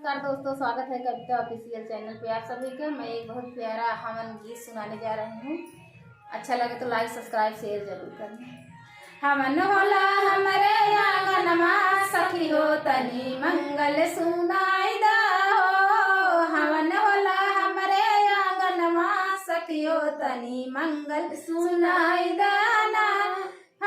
नमस्कार दोस्तों, स्वागत है कविता ऑफिशियल चैनल पे आप सभी का। मैं एक बहुत प्यारा हवन गीत सुनाने जा रही हूँ। अच्छा लगे तो लाइक सब्सक्राइब शेयर जरूर करना। हवन होला हमरे आंगनमा सखी हो तनी मंगल सुनाई दा हो। हवन होला हमरे आंगनमा सखी हो तनी मंगल सुनाई दा ना।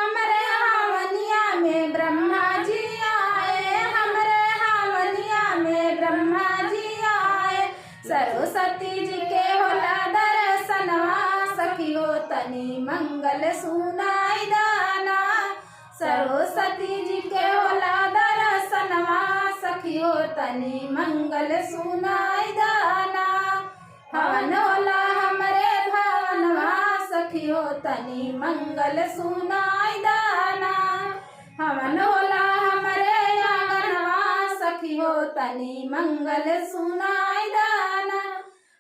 हमरे हवनिया में ब्रह्मा जी आए, हमरे हवनिया में ब्रह्मा जी आए। सरस्वती जी के होला दर्शनवा सखी हो तनी मंगल सुनाई दाना। सरस्वती जी के होला दर्शनवा सखी हो तनी मंगल सुनाई दाना। हवन होला हमरे भवनवा सखी हो तनी मंगल सुनाई दाना। हवन होला हमरे आंगनवा सखी हो तनी मंगल सुनाई दाना।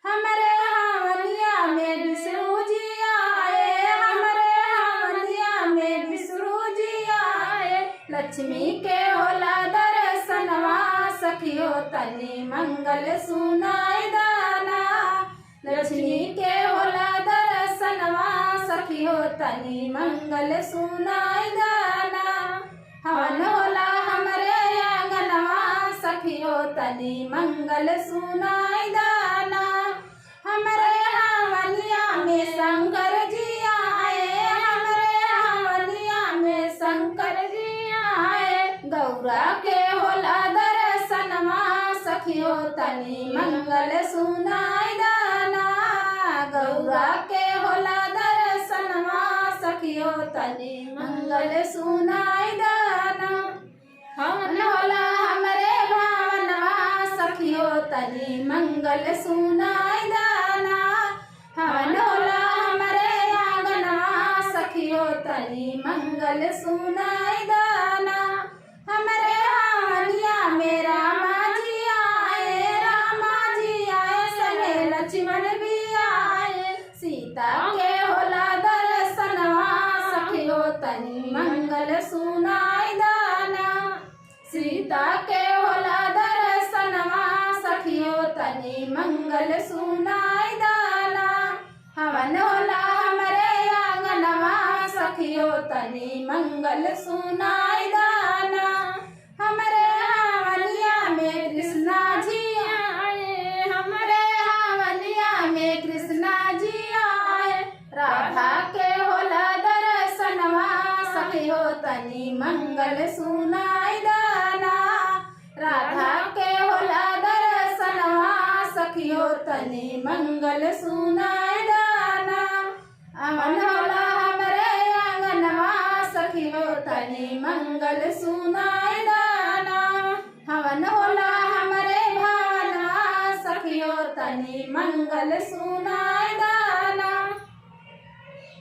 हमरे हवनिया में विष्णु जी आए, हमरे हवनिया में विष्णु जी आए। लक्ष्मी के होला दर्शनवा सखी हो तनी मंगल सुनाई दाना। लक्ष्मी के होला दर्शनवा सखी हो तनी मंगल सुनाई दाना। हवन होला हमरे आंगनवा सखी हो तनी मंगल सुनाई दाना। हमरे हवनिया में शंकर जी आए, हमरे हवनिया में शंकर जी आए। गौरा के होला दर्शनवा सखी हो तनी मंगल सुनाई दाना। गौरा के होला दर्शनवा सखी हो तनी मंगल सुनाई दाना। हवन होला हमरे भावनवा सखी हो तनी मंगल सुनाई दाना। हवन होला हमरे आंगनवा सखी हो तनी मंगल सुनाई दाना। हमरे हवनिया में रामा जी आए, रामा जी आए संगे लक्ष्मण भी आए। सीता के होला दर्शनवा सखी हो तनी मंगल सुनाई दाना। सीता के होला दर्शनवा सखी हो तनी मंगल सुनाई दाना। हवन होला हमरे आंगनवा सखी हो तनी मंगल सुनाई दाना। हमरे हवनिया में कृष्णा जी आए, हमरे हवनिया में कृष्णा जी आए। राधा के होला दर्शनवा सखी हो तनी मंगल सुनाई दाना। राधा के होला दर्शनवा सखी हो तनी मंगल सुनाई दाना। हवन होला हमरे आंगनवा सखी हो तनी मंगल सुनाई दाना। हवन होला हमरे भावनवा सखी हो तनी मंगल सुनाई दाना।